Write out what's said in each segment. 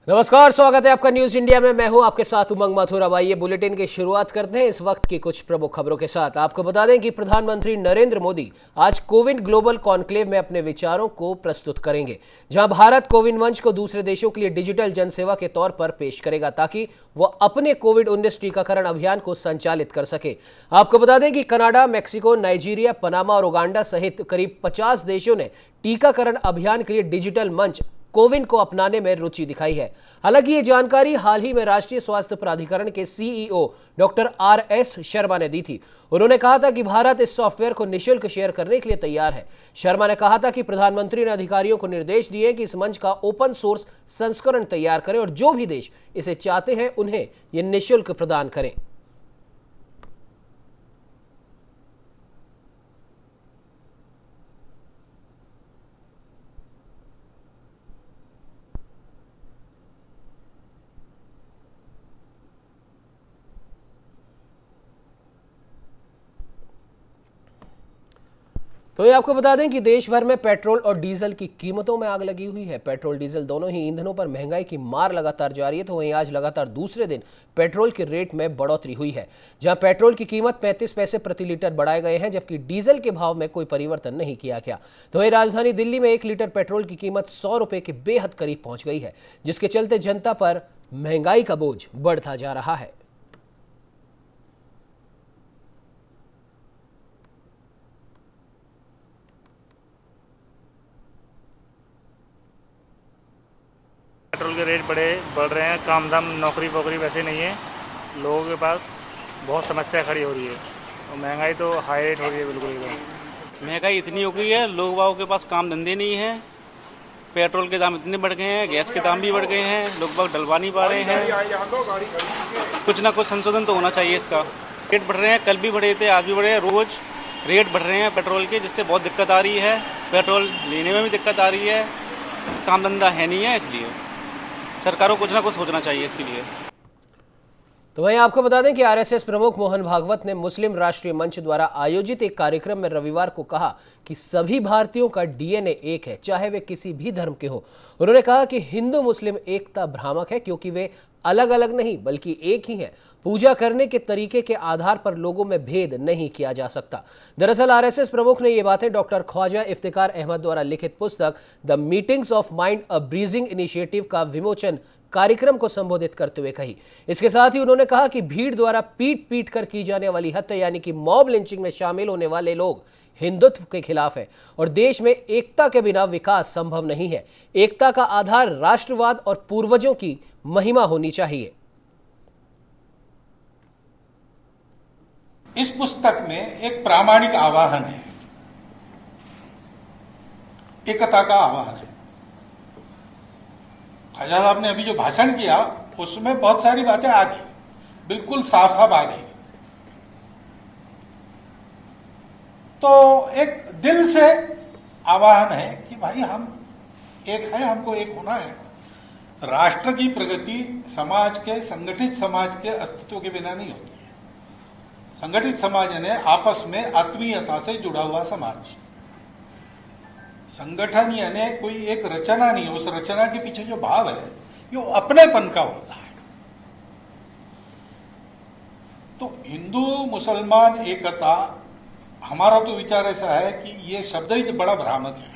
नमस्कार, स्वागत है आपका न्यूज इंडिया में। मैं हूं आपके साथ उमंग माथुर। अब आइए बुलेटिन की शुरुआत करते हैं इस वक्त की कुछ प्रमुख खबरों के साथ। आपको बता दें कि प्रधानमंत्री नरेंद्र मोदी आज कोविन ग्लोबल कॉन्क्लेव में अपने विचारों को प्रस्तुत करेंगे, जहां भारत कोविन मंच को दूसरे देशों के लिए डिजिटल जनसेवा के तौर पर पेश करेगा ताकि वह अपने कोविड-19 टीकाकरण अभियान को संचालित कर सके। आपको बता दें कि कनाडा, मैक्सिको, नाइजीरिया, पनामा और उगांडा सहित करीब 50 देशों ने टीकाकरण अभियान के लिए डिजिटल मंच कोविन को अपनाने में रुचि दिखाई है। हालांकि ये जानकारी हाल ही में राष्ट्रीय स्वास्थ्य प्राधिकरण के सीईओ डॉक्टर आर.एस. शर्मा ने दी थी। उन्होंने कहा था कि भारत इस सॉफ्टवेयर को निःशुल्क शेयर करने के लिए तैयार है। शर्मा ने कहा था कि प्रधानमंत्री ने अधिकारियों को निर्देश दिए कि इस मंच का ओपन सोर्स संस्करण तैयार करें और जो भी देश इसे चाहते हैं उन्हें यह निःशुल्क प्रदान करें। तो ये आपको बता दें कि देश भर में पेट्रोल और डीजल की कीमतों में आग लगी हुई है। पेट्रोल डीजल दोनों ही ईंधनों पर महंगाई की मार लगातार जारी है। तो वहीं आज लगातार दूसरे दिन पेट्रोल के रेट में बढ़ोतरी हुई है, जहां पेट्रोल की कीमत 35 पैसे प्रति लीटर बढ़ाए गए हैं, जबकि डीजल के भाव में कोई परिवर्तन नहीं किया गया। तो वहीं राजधानी दिल्ली में 1 लीटर पेट्रोल की कीमत 100 रुपये के बेहद करीब पहुंच गई है, जिसके चलते जनता पर महंगाई का बोझ बढ़ता जा रहा है। पेट्रोल के रेट बढ़ रहे हैं। काम धाम नौकरी वोकरी वैसे नहीं है, लोगों के पास बहुत समस्या खड़ी हो रही है और महंगाई तो हाई रेट हो रही है बिल्कुल एकदम। महंगाई इतनी हो गई है, लोग बागों के पास काम धंधे नहीं है। पेट्रोल के दाम इतने बढ़ गए हैं, गैस के दाम भी बढ़ गए हैं, लोग बाग डलवा नहीं पा रहे हैं। कुछ ना कुछ संशोधन तो होना चाहिए इसका। रेट बढ़ रहे हैं, कल भी बढ़े थे, आज भी बढ़े हैं, रोज रेट बढ़ रहे हैं पेट्रोल के, जिससे बहुत दिक्कत आ रही है। पेट्रोल लेने में भी दिक्कत आ रही है, काम धंधा है नहीं है, इसलिए सरकारों को कुछ ना कुछ सोचना चाहिए इसके लिए। तो वहीं आपको बता दें कि आरएसएस प्रमुख मोहन भागवत ने मुस्लिम राष्ट्रीय मंच द्वारा आयोजित एक कार्यक्रम में रविवार को कहा कि सभी भारतीयों का डीएनए एक है, चाहे वे किसी भी धर्म के हो। उन्होंने कहा कि हिंदू मुस्लिम एकता भ्रामक है, क्योंकि वे अलग अलग नहीं बल्कि एक ही है। पूजा करने के तरीके के आधार पर लोगों में भेद नहीं किया जा सकता। दरअसल आरएसएस प्रमुख ने ये बातें डॉक्टर ख्वाजा इफ्तिकार अहमद द्वारा लिखित पुस्तक the meetings of mind a bridging initiative का विमोचन कार्यक्रम को संबोधित करते हुए कही। इसके साथ ही उन्होंने कहा कि भीड़ द्वारा पीट पीट कर की जाने वाली हत्या यानी कि मॉब लिंचिंग में शामिल होने वाले लोग हिंदुत्व के खिलाफ है और देश में एकता के बिना विकास संभव नहीं है। एकता का आधार राष्ट्रवाद और पूर्वजों की महिमा होनी चाहिए। इस पुस्तक में एक प्रामाणिक आवाहन है, एकता का आवाहन है। ख्वाजा साहब ने अभी जो भाषण किया उसमें बहुत सारी बातें आ गई, बिल्कुल साफ साफ आ गई। तो एक दिल से आवाहन है कि भाई हम एक है, हमको एक होना है। राष्ट्र की प्रगति समाज के, संगठित समाज के अस्तित्व के बिना नहीं होती है। संगठित समाज यानी आपस में आत्मीयता से जुड़ा हुआ समाज। संगठन यानी कोई एक रचना नहीं, उस रचना के पीछे जो भाव है ये अपनेपन का होता है। तो हिंदू मुसलमान एकता, हमारा तो विचार ऐसा है कि ये शब्द ही बड़ा भ्रामक है।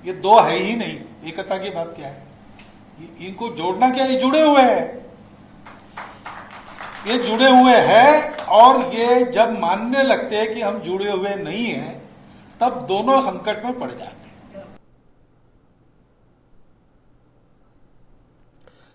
ये दो है ही नहीं, एकता की बात क्या है? इनको जोड़ना क्या? ये जुड़े हुए हैं, ये जुड़े हुए हैं। और ये जब मानने लगते हैं कि हम जुड़े हुए नहीं हैं, तब दोनों संकट में पड़ जाते हैं।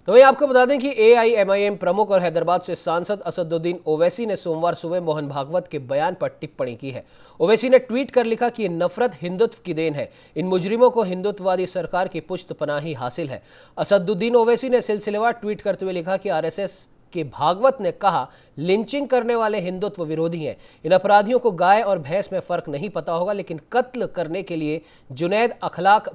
तो वहीं आपको बता दें कि एआईएमआईएम प्रमुख और हैदराबाद से सांसद असदुद्दीन ओवैसी ने सोमवार सुबह मोहन भागवत के बयान पर टिप्पणी की है। ओवैसी ने ट्वीट कर लिखा कि ये नफरत हिंदुत्व की देन है, इन मुजरिमों को हिंदुत्ववादी सरकार की पुष्टपनाही हासिल है। असदुद्दीन ओवैसी ने सिलसिलेवार ट्वीट करते हुए लिखा कि आरएसएस के भागवत ने कहा लिंचिंग करने वाले हिंदुत्व विरोधी हैं। इन अपराधियों को गाय और भैंस में फर्क नहीं पता होगा, लेकिन कत्ल करने के लिए जुनैद, अखलाक,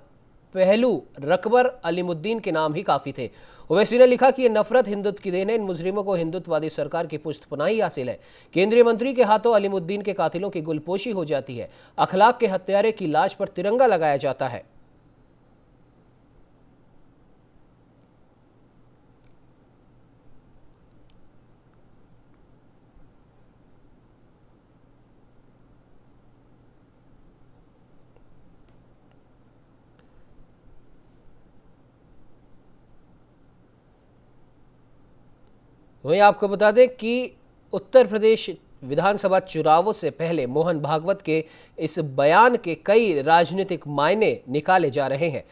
पहलू, रकबर, अलीमुद्दीन के नाम ही काफी थे। ओवैसी ने लिखा कि यह नफरत हिंदुत्व की देन है, इन मुजरिमों को हिंदुत्ववादी सरकार की पुष्टपनाही हासिल है। केंद्रीय मंत्री के हाथों अलीमुद्दीन के कातिलों की गुलपोशी हो जाती है। अखलाक के हत्यारे की लाश पर तिरंगा लगाया जाता है। वहीं आपको बता दें कि उत्तर प्रदेश विधानसभा चुनावों से पहले मोहन भागवत के इस बयान के कई राजनीतिक मायने निकाले जा रहे हैं।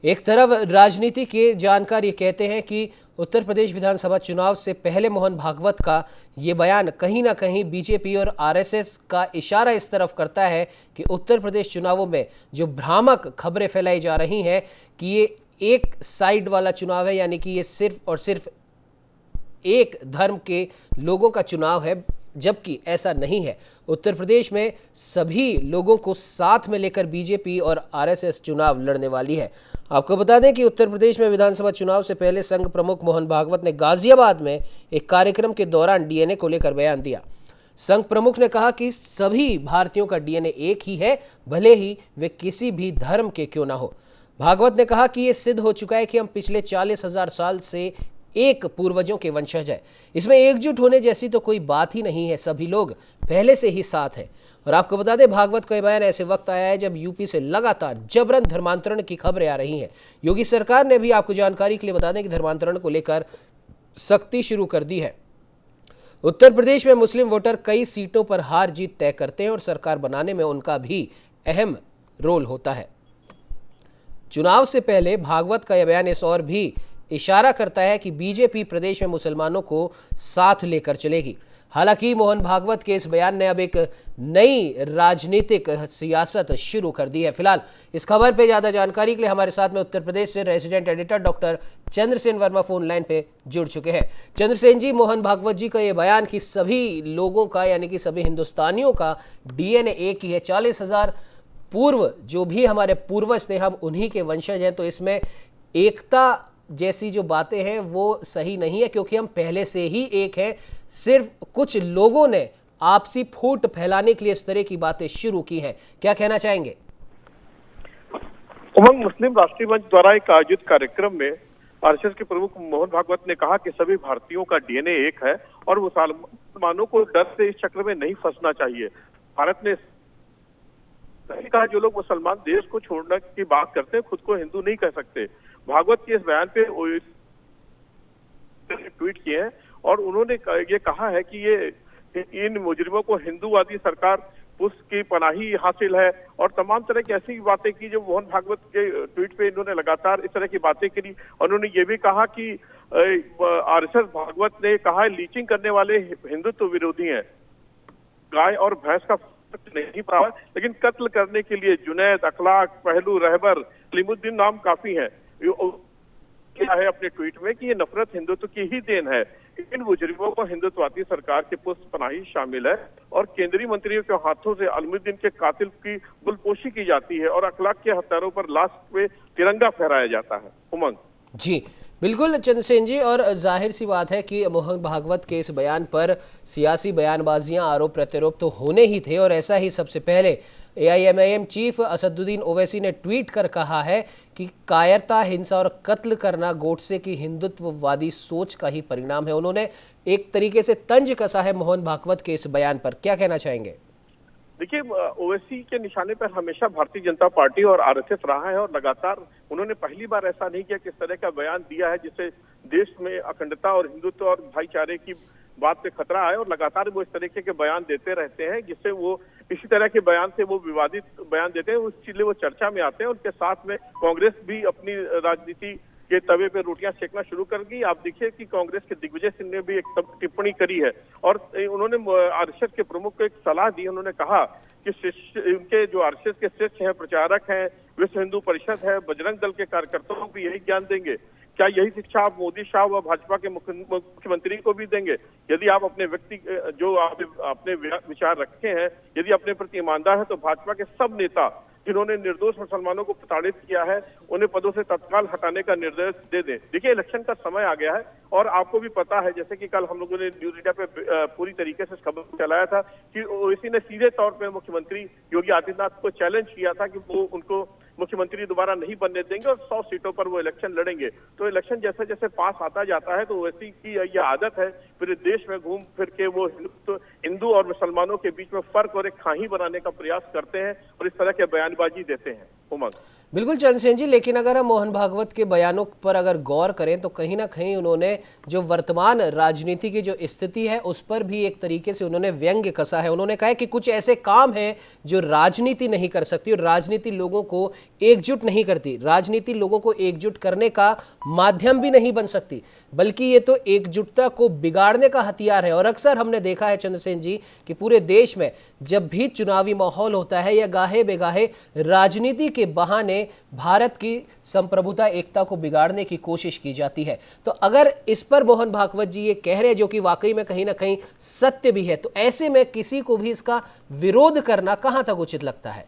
एक तरफ राजनीति के जानकार ये कहते हैं कि उत्तर प्रदेश विधानसभा चुनाव से पहले मोहन भागवत का ये बयान कहीं ना कहीं बीजेपी और आरएसएस का इशारा इस तरफ करता है कि उत्तर प्रदेश चुनावों में जो भ्रामक खबरें फैलाई जा रही हैं कि ये एक साइड वाला चुनाव है, यानी कि ये सिर्फ और सिर्फ एक धर्म के लोगों का चुनाव है, जबकि ऐसा नहीं है। उत्तर प्रदेश में सभी लोगों को साथ में लेकर बीजेपी और आरएसएस चुनाव लड़ने वाली है। आपको बता दें कि उत्तर प्रदेश में विधानसभा चुनाव से पहले संघ प्रमुख मोहन भागवत ने गाजियाबाद में एक कार्यक्रम के दौरान डीएनए को लेकर बयान दिया। संघ प्रमुख ने कहा कि सभी भारतीयों का डीएनए एक ही है, भले ही वे किसी भी धर्म के क्यों ना हो। भागवत ने कहा कि यह सिद्ध हो चुका है कि हम पिछले 40,000 साल से एक पूर्वजों के वंशज है। इसमें एकजुट होने जैसी तो कोई बात ही नहीं है, सभी लोग पहले से ही साथ हैं। और आपको बता दें, भागवत का बयान ऐसे वक्त आया है जब यूपी से लगातार जबरन धर्मांतरण की खबरें आ रही हैं। योगी सरकार ने भी, आपको जानकारी के लिए बता दें, कि धर्मांतरण को लेकर सख्ती शुरू कर दी है। उत्तर प्रदेश में मुस्लिम वोटर कई सीटों पर हार जीत तय करते हैं और सरकार बनाने में उनका भी अहम रोल होता है। चुनाव से पहले भागवत का यह बयान इस ओर भी इशारा करता है कि बीजेपी प्रदेश में मुसलमानों को साथ लेकर चलेगी। हालांकि मोहन भागवत के इस बयान ने अब एक नई राजनीतिक सियासत शुरू कर दी है। फिलहाल इस खबर पे ज्यादा जानकारी के लिए हमारे साथ में उत्तर प्रदेश से resident editor doctor Chandrasen Verma phone line पे जुड़ चुके हैं। चंद्रसेन जी, मोहन भागवत जी का ये बयान कि सभी लोगों का, यानी कि सभी हिंदुस्तानियों का डीएनए एक ही है, 40,000 पूर्व जो भी हमारे पूर्वज थे हम उन्हीं के वंशज हैं, तो इसमें एकता जैसी जो बातें हैं वो सही नहीं है, क्योंकि हम पहले से ही एक हैं। सिर्फ कुछ लोगों ने आपसी फूट फैलाने के लिए इस तरह की बातें शुरू की हैं। क्या कहना चाहेंगे? उमंग, मुस्लिम राष्ट्रीय मंच द्वारा एक आयोजित कार्यक्रम में आरएसएस के प्रमुख मोहन भागवत ने कहा कि सभी भारतीयों का डीएनए एक है और मुसलमानों को डर से इस चक्र में नहीं फंसना चाहिए। भारत ने कहा, जो लोग मुसलमान देश को छोड़ने की बात करते हैं खुद को हिंदू नहीं कह सकते। भागवत के इस बयान पे ट्वीट किए हैं और उन्होंने ये कहा है कि ये इन मुजरिमों को हिंदूवादी सरकार पुष्ट की पनाही हासिल है और तमाम तरह की ऐसी बातें की जो मोहन भागवत के ट्वीट पे इन्होंने लगातार इस तरह की बातें करी। उन्होंने ये भी कहा कि आरएसएस भागवत ने कहा लीचिंग करने वाले हिंदुत्व विरोधी हैं, गाय और भैंस का नहीं पड़ा, लेकिन कत्ल करने के लिए जुनैद, अखलाक, पहलू, रहबर, सलीमुद्दीन नाम काफी है। क्या है अपने ट्वीट में कि ये नफरत हिंदुत्व की ही देन है। इन मुजरिमों को हिंदुत्ववादी सरकार के पुष्ट पनाही शामिल है और केंद्रीय मंत्रियों के हाथों से अलमुद्दीन के कातिल की गुलपोशी की जाती है और अखलाक के हत्यारों पर लाश पे तिरंगा फहराया जाता है। उमंग जी बिल्कुल चंद्रसेन जी, और जाहिर सी बात है कि मोहन भागवत के इस बयान पर सियासी बयानबाजियां, आरोप प्रत्यारोप तो होने ही थे, और ऐसा ही सबसे पहले एआईएमआईएम चीफ असदुद्दीन ओवैसी ने ट्वीट कर कहा है कि कायरता, हिंसा और कत्ल करना गोडसे की हिंदुत्ववादी सोच का ही परिणाम है। उन्होंने एक तरीके से तंज कसा है मोहन भागवत के इस बयान पर। क्या कहना चाहेंगे? देखिए, ओवैसी के निशाने पर हमेशा भारतीय जनता पार्टी और आरएसएस रहा है और लगातार उन्होंने पहली बार ऐसा नहीं किया कि इस तरह का बयान दिया है जिससे देश में अखंडता और हिंदुत्व और भाईचारे की बात पे खतरा है, और लगातार वो इस तरीके के बयान देते रहते हैं जिससे वो इसी तरह के बयान से वो विवादित बयान देते हैं, इसलिए वो चर्चा में आते हैं। उनके साथ में कांग्रेस भी अपनी राजनीति के तवे पे रोटियां सेकना शुरू कर गई। आप देखिए कि कांग्रेस के दिग्विजय सिंह ने भी एक टिप्पणी करी है और उन्होंने आरएसएस के प्रमुख को एक सलाह दी। उन्होंने कहा कि उनके जो आरएसएस के शिष्य हैं, प्रचारक हैं, विश्व हिंदू परिषद है, बजरंग दल के कार्यकर्ताओं को यही ज्ञान देंगे। क्या यही शिक्षा आप मोदी शाह व भाजपा के मुख्यमंत्री को भी देंगे? यदि आप अपने व्यक्ति जो आप अपने विचार रखे हैं, यदि अपने प्रति ईमानदार है, तो भाजपा के सब नेता जिन्होंने निर्दोष मुसलमानों को प्रताड़ित किया है उन्हें पदों से तत्काल हटाने का निर्देश दे दें। देखिए, इलेक्शन का समय आ गया है और आपको भी पता है, जैसे कि कल हम लोगों ने न्यूज इंडिया पे पूरी तरीके से खबर चलाया था कि ओवैसी ने सीधे तौर पे मुख्यमंत्री योगी आदित्यनाथ को चैलेंज किया था कि वो उनको मुख्यमंत्री दोबारा नहीं बनने देंगे और 100 सीटों पर वो इलेक्शन लड़ेंगे। तो इलेक्शन जैसे जैसे पास आता जाता है तो ओवैसी की यह आदत है पूरे देश में घूम फिर के वो हिंदू और मुसलमानों के बीच में फर्क और एक खाही बनाने का प्रयास करते हैं और इस तरह के बयानबाजी देते हैं। उमंग बिल्कुल चंद्रसेन जी, लेकिन अगर हम मोहन भागवत के बयानों पर अगर गौर करें तो कहीं ना कहीं उन्होंने जो वर्तमान राजनीति की जो स्थिति है उस पर भी एक तरीके से उन्होंने व्यंग्य कसा है। उन्होंने कहा है कि कुछ ऐसे काम हैं जो राजनीति नहीं कर सकती और राजनीति लोगों को एकजुट नहीं करती, राजनीति लोगों को एकजुट करने का माध्यम भी नहीं बन सकती, बल्कि ये तो एकजुटता को बिगाड़ने का हथियार है। और अक्सर हमने देखा है चंद्रसेन जी कि पूरे देश में जब भी चुनावी माहौल होता है या गाहे बेगाहे राजनीति के बहाने भारत की संप्रभुता एकता को बिगाड़ने की कोशिश की जाती है। तो अगर इस पर मोहन भागवत जी ये कह रहे हैं, जो कि वाकई में कहीं ना कहीं सत्य भी है, तो ऐसे में किसी को भी इसका विरोध करना कहां तक उचित लगता है?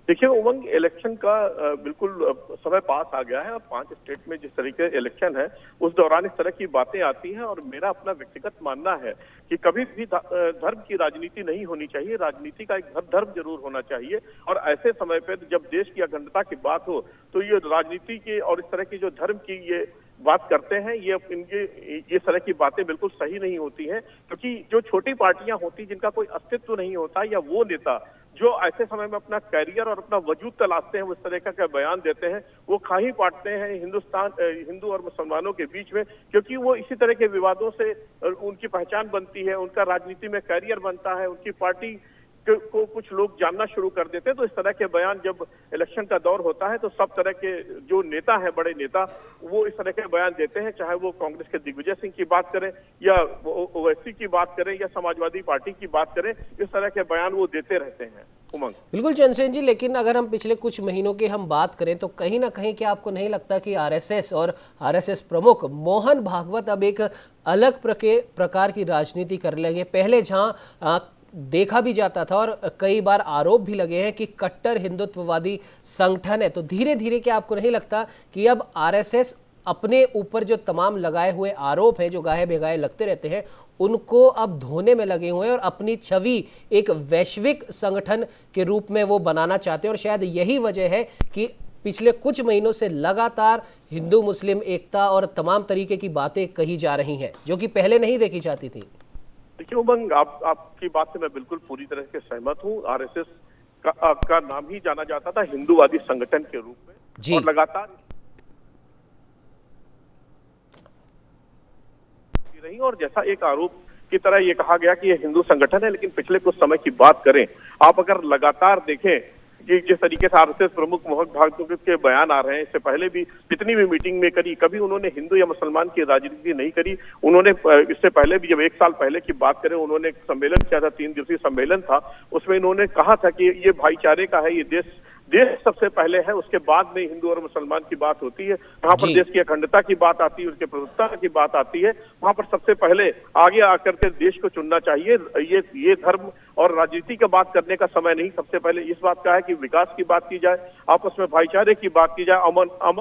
देखिए उमंग, इलेक्शन का बिल्कुल समय पास आ गया है और 5 स्टेट में जिस तरीके इलेक्शन है उस दौरान इस तरह की बातें आती हैं। और मेरा अपना व्यक्तिगत मानना है कि कभी भी धर्म की राजनीति नहीं होनी चाहिए, राजनीति का एक धर्म जरूर होना चाहिए। और ऐसे समय पर जब देश की अखंडता की बात हो तो ये राजनीति के और इस तरह की जो धर्म की ये बात करते हैं, ये तरह की बातें बिल्कुल सही नहीं होती हैं। क्योंकि जो छोटी पार्टियां होती जिनका कोई अस्तित्व नहीं होता, या वो नेता जो ऐसे समय में अपना कैरियर और अपना वजूद तलाशते हैं, वो इस तरह का बयान देते हैं, वो खा ही पाटते हैं हिंदू और मुसलमानों के बीच में। क्योंकि वो इसी तरह के विवादों से उनकी पहचान बनती है, उनका राजनीति में कैरियर बनता है, उनकी पार्टी को कुछ लोग जानना शुरू कर देते हैं। तो इस तरह के बयान जब इलेक्शन का दौर होता है तो सब तरह के जो नेता हैं, बड़े नेता, वो इस तरह के बयान देते हैं। चाहे वो कांग्रेस के दिग्विजय सिंह की बात करें या ओवैसी की बात करें या समाजवादी पार्टी की बात करें, इस तरह के बयान वो देते रहते हैं। उमंग, बिल्कुल चंद्रसेन जी, लेकिन अगर हम पिछले कुछ महीनों की हम बात करें तो कहीं ना कहीं क्या आपको नहीं लगता कि आरएसएस और आरएसएस प्रमुख मोहन भागवत अब एक अलग प्रकार की राजनीति करने लगे? पहले जहां देखा भी जाता था और कई बार आरोप भी लगे हैं कि कट्टर हिंदुत्ववादी संगठन है, तो धीरे धीरे क्या आपको नहीं लगता कि अब आरएसएस अपने ऊपर जो तमाम लगाए हुए आरोप हैं, जो गाहे बेगाहे लगते रहते हैं, उनको अब धोने में लगे हुए हैं और अपनी छवि एक वैश्विक संगठन के रूप में वो बनाना चाहते हैं? और शायद यही वजह है कि पिछले कुछ महीनों से लगातार हिंदू मुस्लिम एकता और तमाम तरीके की बातें कही जा रही हैं, जो कि पहले नहीं देखी जाती थी। देखिए उमंग, आपकी बात से मैं बिल्कुल पूरी तरह से सहमत हूँ। आरएसएस का नाम ही जाना जाता था हिंदूवादी संगठन के रूप में जी। और लगातार रही। और जैसा एक आरोप की तरह ये कहा गया कि ये हिंदू संगठन है, लेकिन पिछले कुछ समय की बात करें, आप अगर लगातार देखें कि जिस तरीके से आरएसएस प्रमुख मोहन भागवत के बयान आ रहे हैं, इससे पहले भी जितनी भी मीटिंग में करी, कभी उन्होंने हिंदू या मुसलमान की राजनीति नहीं करी। उन्होंने इससे पहले भी जब 1 साल पहले की बात करें, उन्होंने एक सम्मेलन किया था, 3 दिवसीय सम्मेलन था, उसमें इन्होंने कहा था कि ये भाईचारे का है, ये देश सबसे पहले है, उसके बाद में हिंदू और मुसलमान की बात होती है। वहां पर देश की अखंडता की बात आती है, उसके प्रभुत्ता की बात आती है, वहां पर सबसे पहले आगे आकर के देश को चुनना चाहिए। ये धर्म और राजनीति का बात करने का समय नहीं, सबसे पहले इस बात का है कि विकास की बात की जाए, आपस में भाईचारे की बात की जाए,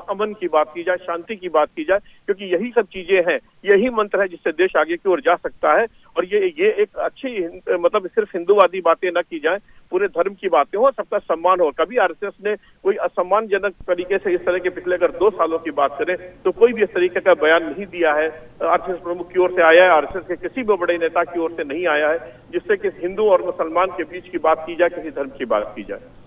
अमन की बात की जाए, शांति की बात की जाए, क्योंकि यही सब चीजें हैं, यही मंत्र है जिससे देश आगे की ओर जा सकता है। और ये एक अच्छी, मतलब सिर्फ हिंदूवादी बातें न की जाए, पूरे धर्म की बातें हो, सबका सम्मान हो। कभी आरएसएस ने कोई असम्मानजनक तरीके से इस तरह के पिछले अगर 2 सालों की बात करें तो कोई भी इस तरीके का बयान नहीं दिया है। आरएसएस प्रमुख की ओर से आया है, आरएसएस के किसी भी बड़े नेता की ओर से नहीं आया है जिससे कि हिंदू और मुसलमान के बीच की बात की जाए, किसी धर्म की बात की जाए।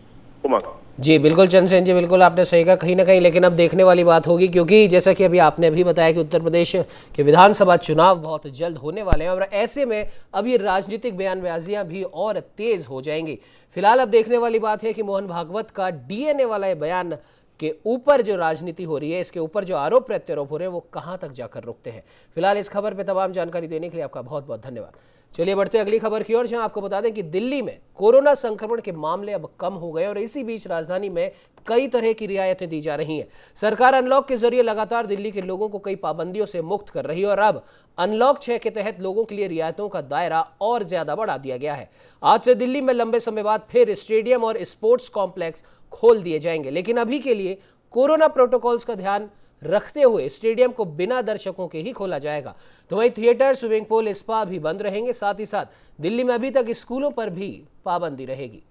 जी बिल्कुल चंद्रसेन जी, बिल्कुल आपने सही कहा कहीं ना कहीं, लेकिन अब देखने वाली बात होगी, क्योंकि जैसा कि अभी आपने भी बताया कि उत्तर प्रदेश के विधानसभा चुनाव बहुत जल्द होने वाले हैं और ऐसे में अब ये राजनीतिक बयानबाजियां भी और तेज हो जाएंगी। फिलहाल अब देखने वाली बात है कि मोहन भागवत का डीएनए वाला ये बयान के ऊपर जो राजनीति हो रही है, इसके ऊपर जो आरोप प्रत्यारोप हो रहे हैं, वो कहां तक जाकर रुकते हैं। फिलहाल इस खबर पर तमाम जानकारी देने के लिए आपका बहुत बहुत धन्यवाद। चलिए बढ़ते अगली खबर की ओर, जहां आपको बता दें कि दिल्ली में कोरोना संक्रमण के मामले अब कम हो गए और इसी बीच राजधानी में कई तरह की रियायतें दी जा रही हैं। सरकार अनलॉक के जरिए लगातार दिल्ली के लोगों को कई पाबंदियों से मुक्त कर रही है और अब अनलॉक 6 के तहत लोगों के लिए रियायतों का दायरा और ज्यादा बढ़ा दिया गया है। आज से दिल्ली में लंबे समय बाद फिर स्टेडियम और स्पोर्ट्स कॉम्प्लेक्स खोल दिए जाएंगे, लेकिन अभी के लिए कोरोना प्रोटोकॉल्स का ध्यान रखते हुए स्टेडियम को बिना दर्शकों के ही खोला जाएगा। तो वहीं थिएटर, स्विमिंग पूल, स्पा भी बंद रहेंगे। साथ ही साथ दिल्ली में अभी तक स्कूलों पर भी पाबंदी रहेगी।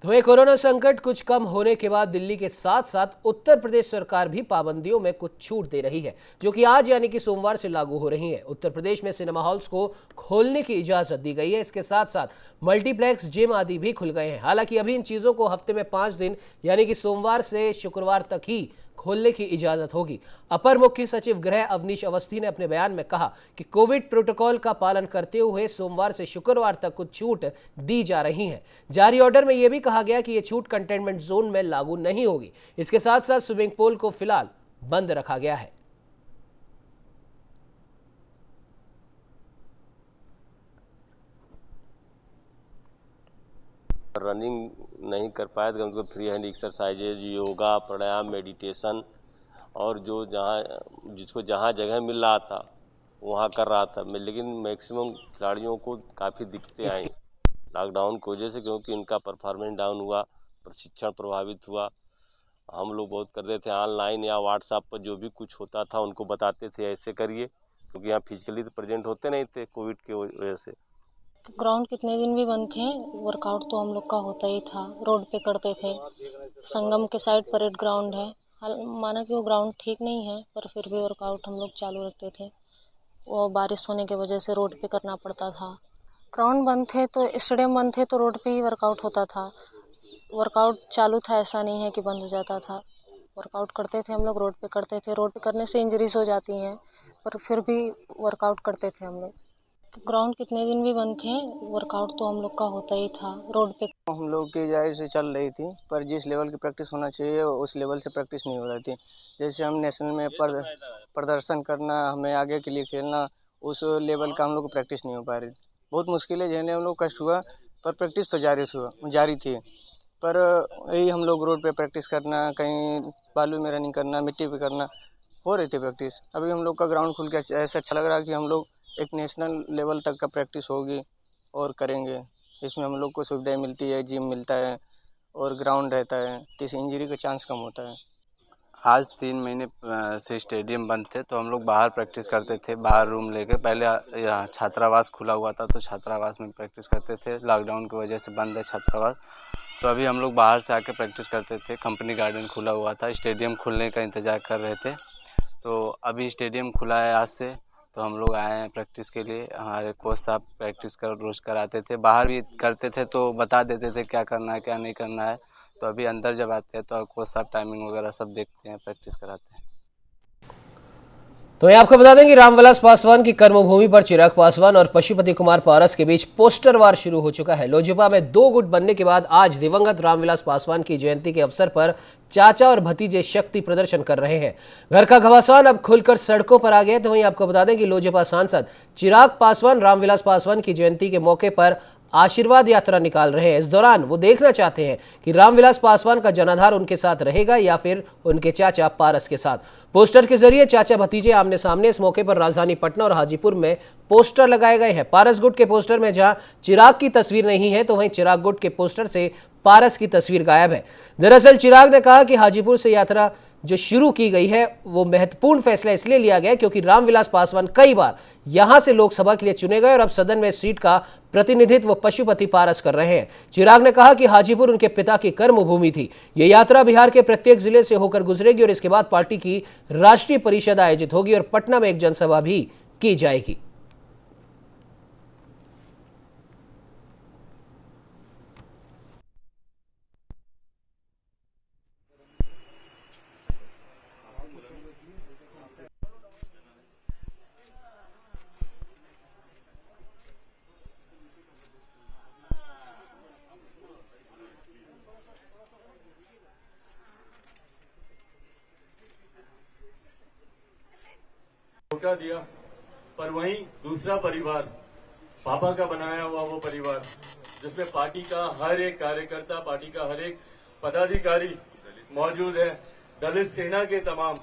तो वहीं कोरोना संकट कुछ कम होने के बाद दिल्ली के साथ साथ उत्तर प्रदेश सरकार भी पाबंदियों में कुछ छूट दे रही है, जो कि आज यानी कि सोमवार से लागू हो रही है। उत्तर प्रदेश में सिनेमा हॉल्स को खोलने की इजाजत दी गई है। इसके साथ साथ मल्टीप्लेक्स, जिम आदि भी खुल गए हैं। हालांकि अभी इन चीजों को हफ्ते में 5 दिन यानी कि सोमवार से शुक्रवार तक ही खोलने की इजाजत होगी। अपर मुख्य सचिव गृह अवनीश अवस्थी ने अपने बयान में कहा कि कोविड प्रोटोकॉल का पालन करते हुए सोमवार से शुक्रवार तक कुछ छूट दी जा रही है। जारी ऑर्डर में यह भी कहा गया कि यह छूट कंटेनमेंट जोन में लागू नहीं होगी। इसके साथ साथ स्विमिंग पूल को फिलहाल बंद रखा गया है। रनिंग नहीं कर पाए तो उनको फ्री हैंड एक्सरसाइजेज, योगा, प्राणायाम, मेडिटेशन और जो जिसको जहाँ जगह मिल रहा था वहाँ कर रहा था मैं। लेकिन मैक्सिमम खिलाड़ियों को काफ़ी दिक्कतें आई लॉकडाउन की वजह से, क्योंकि उनका परफॉर्मेंस डाउन हुआ, प्रशिक्षण प्रभावित हुआ। हम लोग बहुत करते थे ऑनलाइन या व्हाट्सएप पर जो भी कुछ होता था उनको बताते थे ऐसे करिए, क्योंकि यहाँ फिजिकली तो प्रेजेंट होते नहीं थे कोविड की वजह से। ग्राउंड कितने दिन भी बंद थे, वर्कआउट तो हम लोग का होता ही था, रोड पे करते थे। संगम के साइड परेड ग्राउंड है, माना कि वो ग्राउंड ठीक नहीं है पर फिर भी वर्कआउट हम लोग चालू रखते थे। वो बारिश होने की वजह से रोड पे करना पड़ता था। ग्राउंड बंद थे तो स्टेडियम बंद थे तो रोड पे ही वर्कआउट होता था। वर्कआउट चालू था, ऐसा नहीं है कि बंद हो जाता था। वर्कआउट करते थे हम लोग, रोड पे करते थे। रोड पे करने से इंजरीज हो जाती हैं पर फिर भी वर्कआउट करते थे हम लोग। ग्राउंड कितने दिन भी बंद थे, वर्कआउट तो हम लोग का होता ही था, रोड पे। हम लोग की जाहिर से चल रही थी, पर जिस लेवल की प्रैक्टिस होना चाहिए उस लेवल से प्रैक्टिस नहीं हो रही थी। जैसे हम नेशनल में प्रदर्शन करना, हमें आगे के लिए खेलना, उस लेवल का हम लोग को प्रैक्टिस नहीं हो पा रही। बहुत मुश्किलें झेलने हम लोग कष्ट हुआ, पर प्रैक्टिस तो जारी थी। पर यही हम लोग रोड पे प्रैक्टिस करना, कहीं बालू में रनिंग करना, मिट्टी पे करना, हो रही थी प्रैक्टिस। अभी हम लोग का ग्राउंड खुल के ऐसा अच्छा लग रहा है कि हम लोग एक नेशनल लेवल तक का प्रैक्टिस होगी और करेंगे। इसमें हम लोग को सुविधाएं मिलती है, जिम मिलता है और ग्राउंड रहता है, किसी इंजरी का चांस कम होता है। आज 3 महीने से स्टेडियम बंद थे तो हम लोग बाहर प्रैक्टिस करते थे, बाहर रूम लेके। पहले यहाँ छात्रावास खुला हुआ था तो छात्रावास में प्रैक्टिस करते थे। लॉकडाउन की वजह से बंद है छात्रावास, तो अभी हम लोग बाहर से आके प्रैक्टिस करते थे। कंपनी गार्डन खुला हुआ था, स्टेडियम खुलने का इंतज़ार कर रहे थे, तो अभी स्टेडियम खुला है आज से, तो हम लोग आए हैं प्रैक्टिस के लिए। हमारे कोच साहब प्रैक्टिस रोज़ कराते थे, बाहर भी करते थे तो बता देते थे क्या करना है क्या नहीं करना है। तो अभी अंदर जब आते हैं तो कोच साहब टाइमिंग वगैरह सब देखते हैं, प्रैक्टिस कराते हैं। तो ये आपको बता दें कि रामविलास पासवान की कर्मभूमि पर चिराग पासवान और पशुपति कुमार पारस के बीच पोस्टर वार शुरू हो चुका है। लोजपा में 2 गुट बनने के बाद आज दिवंगत रामविलास पासवान की जयंती के अवसर पर चाचा और भतीजे शक्ति प्रदर्शन कर रहे हैं। घर का घमासान अब खुलकर सड़कों पर आ गया। तो वहीं आपको बता दें कि लोजपा सांसद चिराग पासवान रामविलास पासवान की जयंती के मौके पर आशीर्वाद यात्रा निकाल रहे हैं। इस दौरान वो देखना चाहते हैं कि रामविलास पासवान का जनाधार उनके साथ रहेगा या फिर उनके चाचा पारस के साथ। पोस्टर के जरिए चाचा भतीजे आमने सामने। इस मौके पर राजधानी पटना और हाजीपुर में पोस्टर लगाए गए हैं। पारस गुट के पोस्टर में जहां चिराग की तस्वीर नहीं है तो वहीं चिराग गुट के पोस्टर से पारस की तस्वीर गायब है। दरअसल चिराग ने कहा कि हाजीपुर से यात्रा जो शुरू की गई है वो महत्वपूर्ण फैसला इसलिए लिया गया क्योंकि रामविलास पासवान कई बार यहां से लोकसभा के लिए चुने गए और अब सदन में सीट का प्रतिनिधित्व पशुपति पारस कर रहे हैं। चिराग ने कहा कि हाजीपुर उनके पिता की कर्मभूमि थी। ये यात्रा बिहार के प्रत्येक जिले से होकर गुजरेगी और इसके बाद पार्टी की राष्ट्रीय परिषद आयोजित होगी और पटना में एक जनसभा भी की जाएगी। धोखा दिया, पर वहीं दूसरा परिवार, पापा का बनाया हुआ वो परिवार, जिसमें पार्टी का हर एक कार्यकर्ता, पार्टी का हर एक पदाधिकारी मौजूद है। दलित सेना के तमाम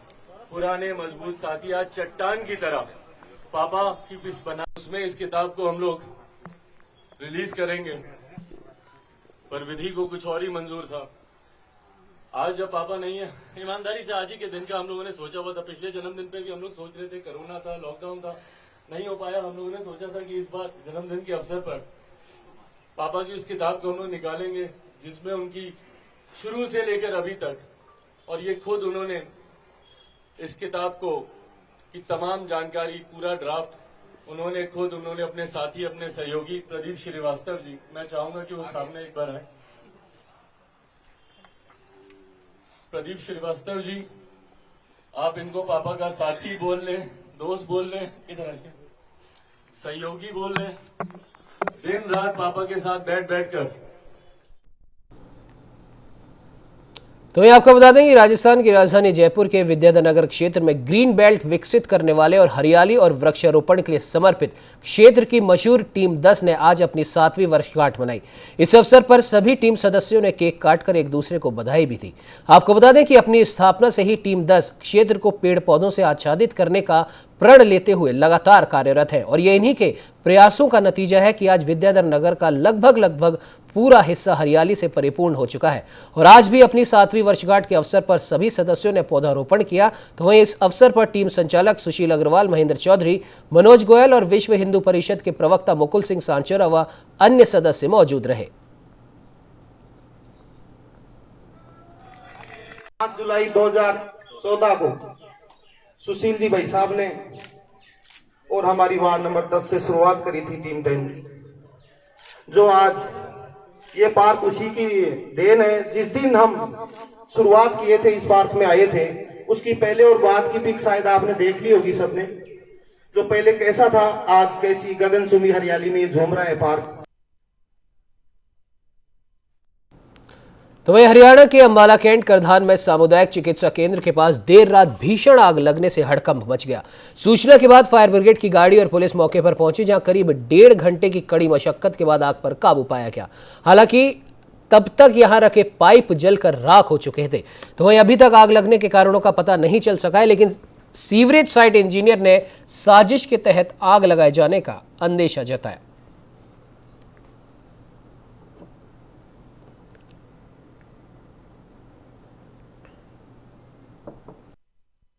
पुराने मजबूत साथी आज चट्टान की तरह पापा की पिस बना। उसमें इस किताब को हम लोग रिलीज करेंगे, पर विधि को कुछ और ही मंजूर था। आज जब पापा नहीं है, ईमानदारी से आज ही के दिन का हम लोगों ने सोचा हुआ था। पिछले जन्मदिन पे भी हम लोग सोच रहे थे, कोरोना था, लॉकडाउन था, नहीं हो पाया। हम लोगों ने सोचा था कि इस बार जन्मदिन के अवसर पर पापा की उस किताब को हम लोग निकालेंगे जिसमें उनकी शुरू से लेकर अभी तक, और ये खुद उन्होंने इस किताब को की तमाम जानकारी, पूरा ड्राफ्ट उन्होंने अपने साथी, अपने सहयोगी प्रदीप श्रीवास्तव जी, मैं चाहूंगा कि वो सामने एक बार आए। प्रदीप श्रीवास्तव जी, आप इनको पापा का साथी बोल लें, दोस्त बोल लें, इधर आइए, सहयोगी बोल लें, दिन रात पापा के साथ बैठकर। तो ये आपको बता दें कि राजस्थान की राजधानी जयपुर के विद्याधर नगर क्षेत्र में ग्रीन बेल्ट विकसित करने वाले और हरियाली और वृक्षारोपण के लिए समर्पित क्षेत्र की मशहूर टीम 10 ने आज अपनी 7वीं वर्षगांठ मनाई। इस अवसर पर सभी टीम सदस्यों ने केक काटकर एक दूसरे को बधाई भी दी। आपको बता दें कि अपनी स्थापना से ही टीम 10 क्षेत्र को पेड़ पौधों से आच्छादित करने का प्रण लेते हुए लगातार कार्यरत है और ये इन्हीं के प्रयासों का नतीजा है कि आज विद्याधर नगर का लगभग पूरा हिस्सा हरियाली से परिपूर्ण हो चुका है। और आज भी अपनी 7वीं वर्षगांठ के अवसर पर सभी सदस्यों ने पौधारोपण किया। तो वहीं इस अवसर पर टीम संचालक सुशील अग्रवाल, महेंद्र चौधरी, मनोज गोयल और विश्व हिंदू परिषद के प्रवक्ता मुकुल सिंह सांचोरा व अन्य सदस्य मौजूद रहे। 5 जुलाई 2014 को सुशील जी भाई साहब ने और हमारी वार्ड नंबर 10 से शुरुआत करी थी टीम 10 की, जो आज ये पार्क उसी की देन है। जिस दिन हम शुरुआत किए थे, इस पार्क में आए थे, उसकी पहले और बाद की पिक शायद आपने देख ली होगी सबने, जो पहले कैसा था, आज कैसी गगनचुंबी हरियाली में ये झूम रहा है पार्क। तो वहीं हरियाणा के अंबाला कैंट करधान में सामुदायिक चिकित्सा केंद्र के पास देर रात भीषण आग लगने से हड़कंप मच गया। सूचना के बाद फायर ब्रिगेड की गाड़ी और पुलिस मौके पर पहुंची, जहां करीब 1.5 घंटे की कड़ी मशक्कत के बाद आग पर काबू पाया गया। हालांकि तब तक यहां रखे पाइप जलकर राख हो चुके थे। तो वहीं अभी तक आग लगने के कारणों का पता नहीं चल सका है, लेकिन सीवरेज साइट इंजीनियर ने साजिश के तहत आग लगाए जाने का अंदेशा जताया।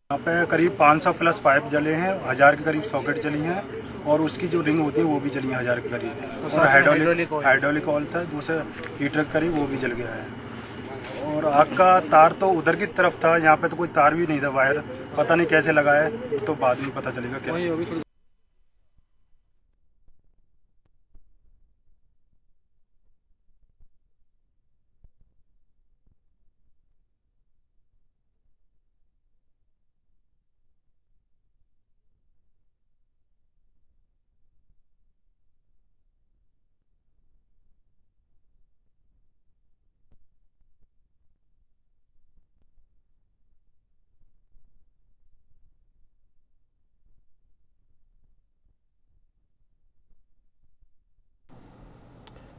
यहाँ पे करीब 500 प्लस पाइप जले हैं, 1000 के करीब सॉकेट जली हैं और उसकी जो रिंग होती है वो भी जली है 1000 के करीब। तो सर हाइड्रोलिक ऑयल था, दूसरे हीटर करीब वो भी जल गया है। और आग का तार तो उधर की तरफ था, यहाँ पे तो कोई तार भी नहीं था, वायर पता नहीं कैसे लगा है, तो बाद में पता चलेगा कैसे।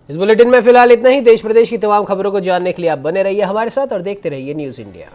इस बुलेटिन में फिलहाल इतना ही। देश प्रदेश की तमाम खबरों को जानने के लिए आप बने रहिए हमारे साथ और देखते रहिए न्यूज़ इंडिया।